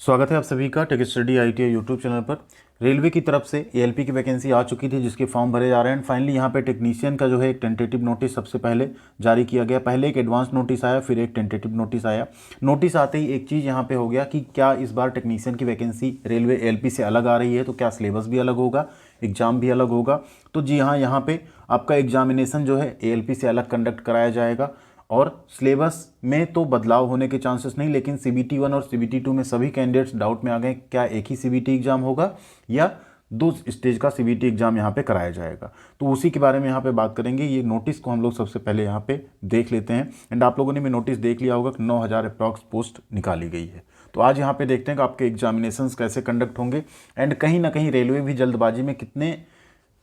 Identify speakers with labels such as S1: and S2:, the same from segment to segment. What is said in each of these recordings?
S1: स्वागत है आप सभी का tech study ITI YouTube channel पर। रेलवे की तरफ से ALP की वैकेंसी आ चुकी थी जिसके फॉर्म भरे जा रहे हैं। फाइनली यहाँ पे टेक्नीशियन का जो है एक टेंटेटिव नोटिस सबसे पहले जारी किया गया। पहले एक एडवांस नोटिस आया, फिर एक टेंटेटिव नोटिस आया। नोटिस आते ही एक चीज़ यहाँ पे हो गया कि क्या इस बार टेक्नीशियन की वैकेंसी रेलवे ALP से अलग आ रही है, तो क्या सिलेबस भी अलग होगा, एग्ज़ाम भी अलग होगा। तो जी हाँ, यहाँ पर आपका एग्जामिनेशन जो है ALP से अलग कंडक्ट कराया जाएगा और सिलेबस में तो बदलाव होने के चांसेस नहीं, लेकिन CBT 1 और CBT 2 में सभी कैंडिडेट्स डाउट में आ गए क्या एक ही CBT एग्जाम होगा या दो स्टेज का CBT एग्जाम यहाँ पे कराया जाएगा। तो उसी के बारे में यहाँ पे बात करेंगे। ये नोटिस को हम लोग सबसे पहले यहाँ पे देख लेते हैं। एंड आप लोगों ने भी नोटिस देख लिया होगा कि 9,000 अप्रॉक्स पोस्ट निकाली गई है। तो आज यहाँ पे देखते हैं कि आपके एग्जामिनेशंस कैसे कंडक्ट होंगे। एंड कहीं ना कहीं रेलवे भी जल्दबाजी में कितने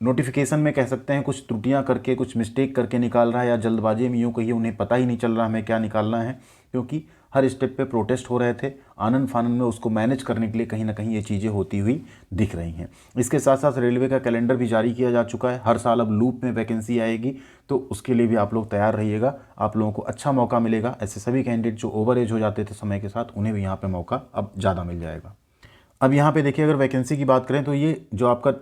S1: नोटिफिकेशन में कह सकते हैं कुछ त्रुटियां करके, कुछ मिस्टेक करके निकाल रहा है, या जल्दबाजी में यूँ कहिए उन्हें पता ही नहीं चल रहा हमें क्या निकालना है, क्योंकि हर स्टेप पे प्रोटेस्ट हो रहे थे। आनंद फानन में उसको मैनेज करने के लिए कहीं ना कहीं ये चीज़ें होती हुई दिख रही हैं। इसके साथ साथ रेलवे का कैलेंडर भी जारी किया जा चुका है। हर साल अब लूप में वैकेंसी आएगी, तो उसके लिए भी आप लोग तैयार रहिएगा। आप लोगों को अच्छा मौका मिलेगा। ऐसे सभी कैंडिडेट जो ओवर एज हो जाते थे समय के साथ, उन्हें भी यहाँ पर मौका अब ज़्यादा मिल जाएगा। अब यहाँ पे देखिए, अगर वैकेंसी की बात करें तो ये जो आपका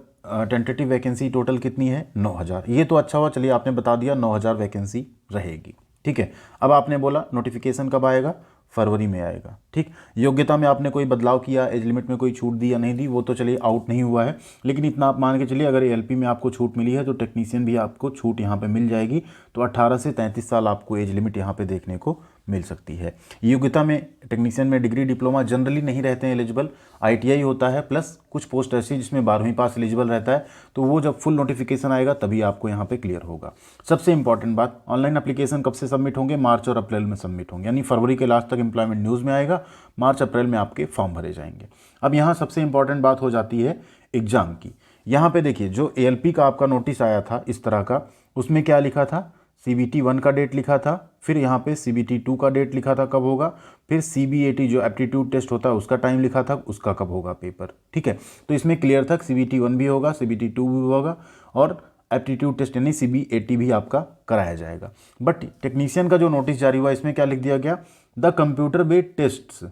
S1: टेंटेटिव वैकेंसी टोटल कितनी है, 9,000। ये तो अच्छा हुआ, चलिए आपने बता दिया 9,000 वैकेंसी रहेगी। ठीक है, अब आपने बोला नोटिफिकेशन कब आएगा, फरवरी में आएगा। ठीक, योग्यता में आपने कोई बदलाव किया, एज लिमिट में कोई छूट दी या नहीं दी, वो तो चलिए आउट नहीं हुआ है। लेकिन इतना आप मान के चलिए, अगर ALP में आपको छूट मिली है तो टेक्नीशियन भी आपको छूट यहाँ पे मिल जाएगी। तो 18 से 33 साल आपको एज लिमिट यहाँ पे देखने को मिल सकती है। योग्यता में टेक्नीशियन में डिग्री डिप्लोमा जनरली नहीं रहते हैं एलिजिबल, ITI होता है, प्लस कुछ पोस्ट ऐसी जिसमें 12वीं पास एलिजिबल रहता है। तो वो जब फुल नोटिफिकेशन आएगा तभी आपको यहाँ पे क्लियर होगा। सबसे इंपॉर्टेंट बात, ऑनलाइन एप्लीकेशन कब से सबमिट होंगे, मार्च और अप्रैल में सबमिट होंगे, यानी फरवरी के लास्ट तक एम्प्लॉयमेंट न्यूज़ में आएगा, मार्च अप्रैल में आपके फॉर्म भरे जाएंगे। अब यहाँ सबसे इंपॉर्टेंट बात हो जाती है एग्जाम की। यहाँ पे देखिए, जो ALP का आपका नोटिस आया था इस तरह का, उसमें क्या लिखा था, CBT 1 का डेट लिखा था, फिर यहाँ पे CBT 2 का डेट लिखा था कब होगा, फिर CBAT जो एप्टीट्यूड टेस्ट होता है उसका टाइम लिखा था, उसका कब होगा पेपर। ठीक है, तो इसमें क्लियर था CBT 1 भी होगा, CBT 2 भी होगा, और एप्टीट्यूड टेस्ट यानी CBAT भी आपका कराया जाएगा। बट टेक्नीशियन का जो नोटिस जारी हुआ, इसमें क्या लिख दिया गया, the computer based tests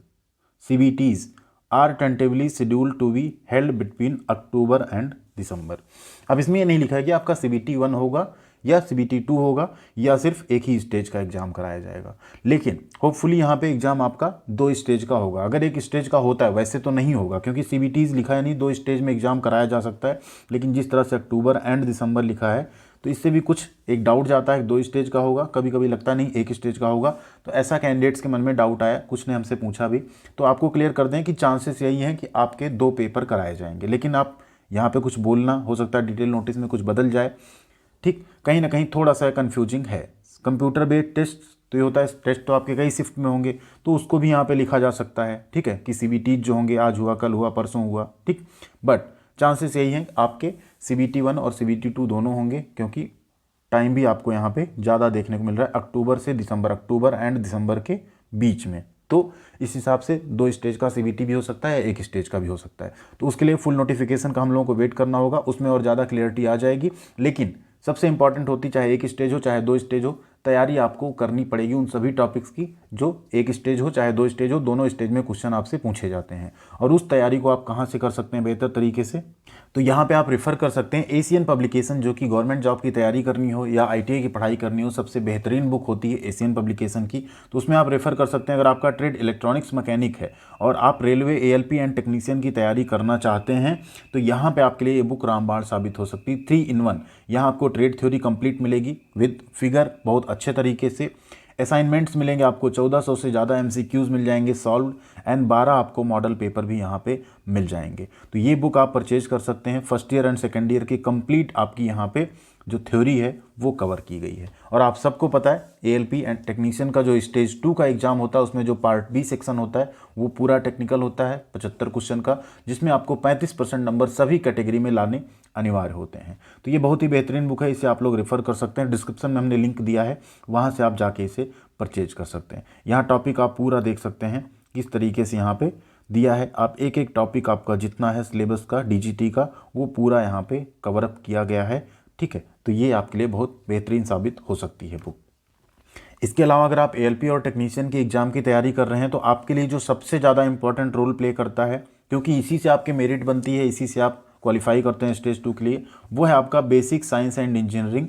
S1: CBTs are tentatively scheduled to be held between October and December. अब इसमें ये नहीं लिखा है कि आपका CBT 1 होगा या CBT 2 होगा या सिर्फ एक ही स्टेज का एग्जाम कराया जाएगा। लेकिन होपफुली यहाँ पे एग्जाम आपका 2 स्टेज का होगा। अगर एक स्टेज का होता है, वैसे तो नहीं होगा क्योंकि CBTs लिखा है नहीं, 2 स्टेज में एग्जाम कराया जा सकता है। लेकिन जिस तरह से अक्टूबर एंड दिसंबर लिखा है, तो इससे भी कुछ एक डाउट जाता है, 2 स्टेज का होगा, कभी कभी लगता नहीं 1 स्टेज का होगा। तो ऐसा कैंडिडेट्स के मन में डाउट आया, कुछ ने हमसे पूछा भी, तो आपको क्लियर कर दें कि चांसेस यही हैं कि आपके 2 पेपर कराए जाएंगे। लेकिन आप यहाँ पे कुछ बोलना, हो सकता है डिटेल नोटिस में कुछ बदल जाए। ठीक, कहीं ना कहीं थोड़ा सा कंफ्यूजिंग है। कंप्यूटर बेस्ड टेस्ट तो ये होता है, टेस्ट तो आपके कई शिफ्ट में होंगे, तो उसको भी यहाँ पे लिखा जा सकता है। ठीक है, कि CBT जो होंगे, आज हुआ, कल हुआ, परसों हुआ। ठीक, बट चांसेस यही हैं आपके CBT 1 और CBT 2 दोनों होंगे, क्योंकि टाइम भी आपको यहाँ पे ज़्यादा देखने को मिल रहा है, अक्टूबर से दिसंबर, अक्टूबर एंड दिसंबर के बीच में। तो इस हिसाब से 2 स्टेज का CBT भी हो सकता है, 1 स्टेज का भी हो सकता है। तो उसके लिए फुल नोटिफिकेशन का हम लोगों को वेट करना होगा, उसमें और ज़्यादा क्लियरिटी आ जाएगी। लेकिन सबसे इंपॉर्टेंट होती, चाहे 1 स्टेज हो चाहे 2 स्टेज हो, तैयारी आपको करनी पड़ेगी उन सभी टॉपिक्स की जो 1 स्टेज हो चाहे 2 स्टेज हो, दोनों स्टेज में क्वेश्चन आपसे पूछे जाते हैं। और उस तैयारी को आप कहाँ से कर सकते हैं बेहतर तरीके से, तो यहाँ पे आप रेफर कर सकते हैं एशियन पब्लिकेशन। जो कि गवर्नमेंट जॉब की तैयारी करनी हो या ITI की पढ़ाई करनी हो, सबसे बेहतरीन बुक होती है एशियन पब्लिकेशन की। तो उसमें आप रेफर कर सकते हैं। अगर आपका ट्रेड इलेक्ट्रॉनिक्स मैकेनिक है और आप रेलवे ALP एंड टेक्नीशियन की तैयारी करना चाहते हैं, तो यहाँ पे आपके लिए ये बुक रामबाण साबित हो सकती है। 3 in 1, यहाँ आपको ट्रेड थ्योरी कंप्लीट मिलेगी विद फिगर बहुत अच्छे तरीके से। असाइनमेंट्स मिलेंगे आपको, 1400 से ज़्यादा MCQs मिल जाएंगे सॉल्व, एंड 12 आपको मॉडल पेपर भी यहाँ पे मिल जाएंगे। तो ये बुक आप परचेज कर सकते हैं। First year and second year की कंप्लीट आपकी यहाँ पे जो थ्योरी है वो कवर की गई है। और आप सबको पता है ALP एंड टेक्नीशियन का जो स्टेज 2 का एग्जाम होता है, उसमें जो पार्ट B सेक्शन होता है वो पूरा टेक्निकल होता है 75 क्वेश्चन का, जिसमें आपको 35% नंबर सभी कैटेगरी में लाने अनिवार्य होते हैं। तो ये बहुत ही बेहतरीन बुक है, इसे आप लोग रेफर कर सकते हैं। डिस्क्रिप्शन में हमने लिंक दिया है, वहाँ से आप जाके इसे परचेज कर सकते हैं। यहाँ टॉपिक आप पूरा देख सकते हैं किस तरीके से यहाँ पे दिया है। आप एक एक टॉपिक आपका जितना है सिलेबस का, DGT का, वो पूरा यहाँ पे कवर अप किया गया है। ठीक है, तो ये आपके लिए बहुत बेहतरीन साबित हो सकती है बुक। इसके अलावा अगर आप एएलपी और टेक्नीशियन की एग्ज़ाम की तैयारी कर रहे हैं तो आपके लिए जो सबसे ज़्यादा इंपॉर्टेंट रोल प्ले करता है, क्योंकि इसी से आपकी मेरिट बनती है, इसी से आप क्वालिफाई करते हैं स्टेज 2 के लिए, वो है आपका basic science and engineering,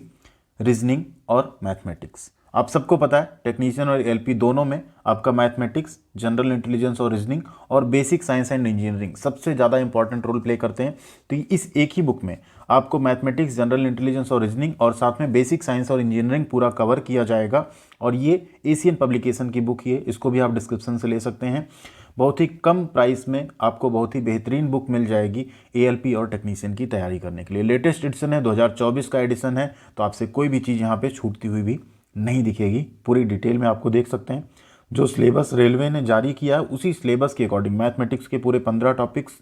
S1: reasoning और मैथमेटिक्स। आप सबको पता है टेक्नीशियन और एएलपी दोनों में आपका मैथमेटिक्स, जनरल इंटेलिजेंस और रीजनिंग और बेसिक साइंस एंड इंजीनियरिंग सबसे ज़्यादा इंपॉर्टेंट रोल प्ले करते हैं। तो इस एक ही बुक में आपको मैथमेटिक्स, जनरल इंटेलिजेंस और रीजनिंग और साथ में बेसिक साइंस और इंजीनियरिंग पूरा कवर किया जाएगा। और ये एशियन पब्लिकेशन की बुक ही है, इसको भी आप डिस्क्रिप्शन से ले सकते हैं। बहुत ही कम प्राइस में आपको बहुत ही बेहतरीन बुक मिल जाएगी एएलपी और टेक्नीशियन की तैयारी करने के लिए। लेटेस्ट एडिशन है, 2024 का एडिशन है, तो आपसे कोई भी चीज़ यहाँ पे छूटती हुई भी नहीं दिखेगी। पूरी डिटेल में आपको देख सकते हैं। जो सिलेबस रेलवे ने जारी किया है उसी सिलेबस के अकॉर्डिंग मैथमेटिक्स के पूरे 15 टॉपिक्स,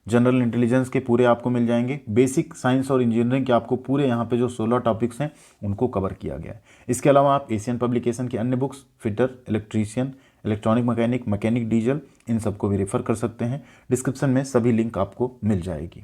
S1: जनरल इंटेलिजेंस के पूरे आपको मिल जाएंगे, बेसिक साइंस और इंजीनियरिंग के आपको पूरे यहाँ पे जो 16 टॉपिक्स हैं उनको कवर किया गया है। इसके अलावा आप एशियन पब्लिकेशन की अन्य books, fitter, electrician, electronic mechanic, mechanic diesel, इन सबको भी रेफर कर सकते हैं। डिस्क्रिप्शन में सभी लिंक आपको मिल जाएगी।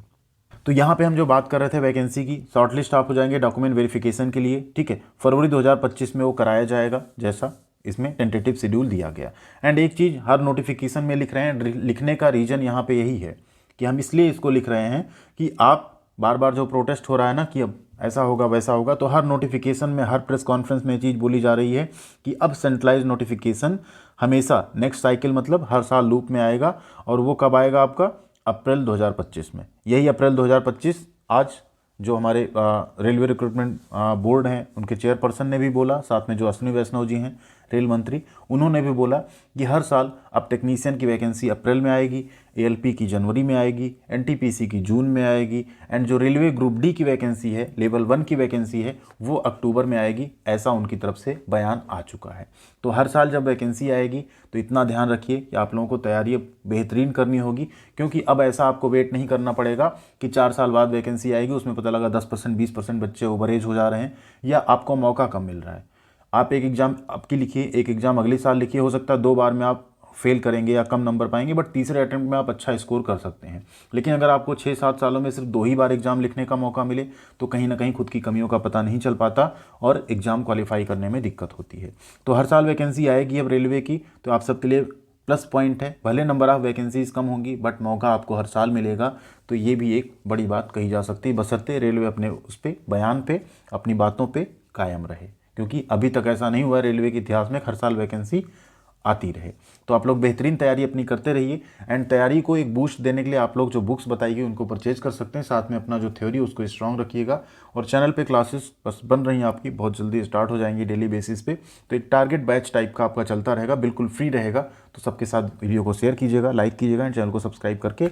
S1: तो यहाँ पे हम जो बात कर रहे थे वैकेंसी की, शॉर्टलिस्ट आप हो जाएंगे डॉक्यूमेंट वेरिफिकेशन के लिए, ठीक है। फरवरी 2025 में वो कराया जाएगा, जैसा इसमें टेंटेटिव शेड्यूल दिया गया। एंड एक चीज़ हर नोटिफिकेशन में लिख रहे हैं, लिखने का रीज़न यहाँ पे यही है कि हम इसलिए इसको लिख रहे हैं कि आप बार बार जो प्रोटेस्ट हो रहा है ना कि अब ऐसा होगा वैसा होगा, तो हर नोटिफिकेशन में, हर प्रेस कॉन्फ्रेंस में ये चीज़ बोली जा रही है कि अब सेंट्रलाइज नोटिफिकेशन हमेशा नेक्स्ट साइकिल मतलब हर साल लूप में आएगा। और वो कब आएगा आपका? अप्रैल 2025 में। यही अप्रैल 2025 आज जो हमारे रेलवे रिक्रूटमेंट बोर्ड हैं उनके चेयरपर्सन ने भी बोला, साथ में जो अश्विनी वैष्णव जी हैं रेल मंत्री, उन्होंने भी बोला कि हर साल अब टेक्नीशियन की वैकेंसी अप्रैल में आएगी, एएलपी की जनवरी में आएगी, एनटीपीसी की जून में आएगी, एंड जो रेलवे ग्रुप डी की वैकेंसी है, लेवल 1 की वैकेंसी है, वो अक्टूबर में आएगी। ऐसा उनकी तरफ से बयान आ चुका है। तो हर साल जब वैकेंसी आएगी तो इतना ध्यान रखिए कि आप लोगों को तैयारी बेहतरीन करनी होगी, क्योंकि अब ऐसा आपको वेट नहीं करना पड़ेगा कि 4 साल बाद वैकेंसी आएगी, उसमें पता लगा 10% 20% बच्चे ओवरेज हो जा रहे हैं या आपको मौका कम मिल रहा है। आप एक एग्ज़ाम आपकी लिखिए, एक एग्ज़ाम अगले साल लिखिए, हो सकता है 2 बार में आप फेल करेंगे या कम नंबर पाएंगे, बट तीसरे अटेम्प्ट में आप अच्छा स्कोर कर सकते हैं। लेकिन अगर आपको 6-7 सालों में सिर्फ 2 ही बार एग्ज़ाम लिखने का मौका मिले तो कहीं ना कहीं खुद की कमियों का पता नहीं चल पाता और एग्ज़ाम क्वालिफाई करने में दिक्कत होती है। तो हर साल वैकेंसी आएगी अब रेलवे की, तो आप सबके लिए प्लस पॉइंट है। भले नंबर ऑफ वैकेंसीज कम होंगी बट मौका आपको हर साल मिलेगा। तो ये भी एक बड़ी बात कही जा सकती है, बशर्ते रेलवे अपने उस पर बयान पे, अपनी बातों पे कायम रहे, क्योंकि अभी तक ऐसा नहीं हुआ रेलवे के इतिहास में हर साल वैकेंसी आती रहे। तो आप लोग बेहतरीन तैयारी अपनी करते रहिए। एंड तैयारी को एक बूस्ट देने के लिए आप लोग जो बुक्स बताइए उनको परचेज कर सकते हैं, साथ में अपना जो थ्योरी उसको स्ट्रांग रखिएगा। और चैनल पे क्लासेस बस बन रही हैं आपकी, बहुत जल्दी स्टार्ट हो जाएंगी डेली बेसिस पे। तो एक टारगेट बैच टाइप का आपका चलता रहेगा, बिल्कुल फ्री रहेगा। तो सबके साथ वीडियो को शेयर कीजिएगा, लाइक कीजिएगा एंड चैनल को सब्सक्राइब करके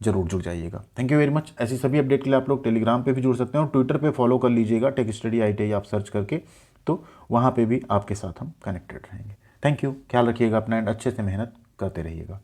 S1: जरूर जुड़ जाइएगा। Thank you very much. ऐसी सभी अपडेट के लिए आप लोग टेलीग्राम पे भी जुड़ सकते हैं और ट्विटर पे फॉलो कर लीजिएगा, टेक स्टडी ITI आप सर्च करके, तो वहाँ पे भी आपके साथ हम कनेक्टेड रहेंगे। थैंक यू, ख्याल रखिएगा अपना एंड अच्छे से मेहनत करते रहिएगा।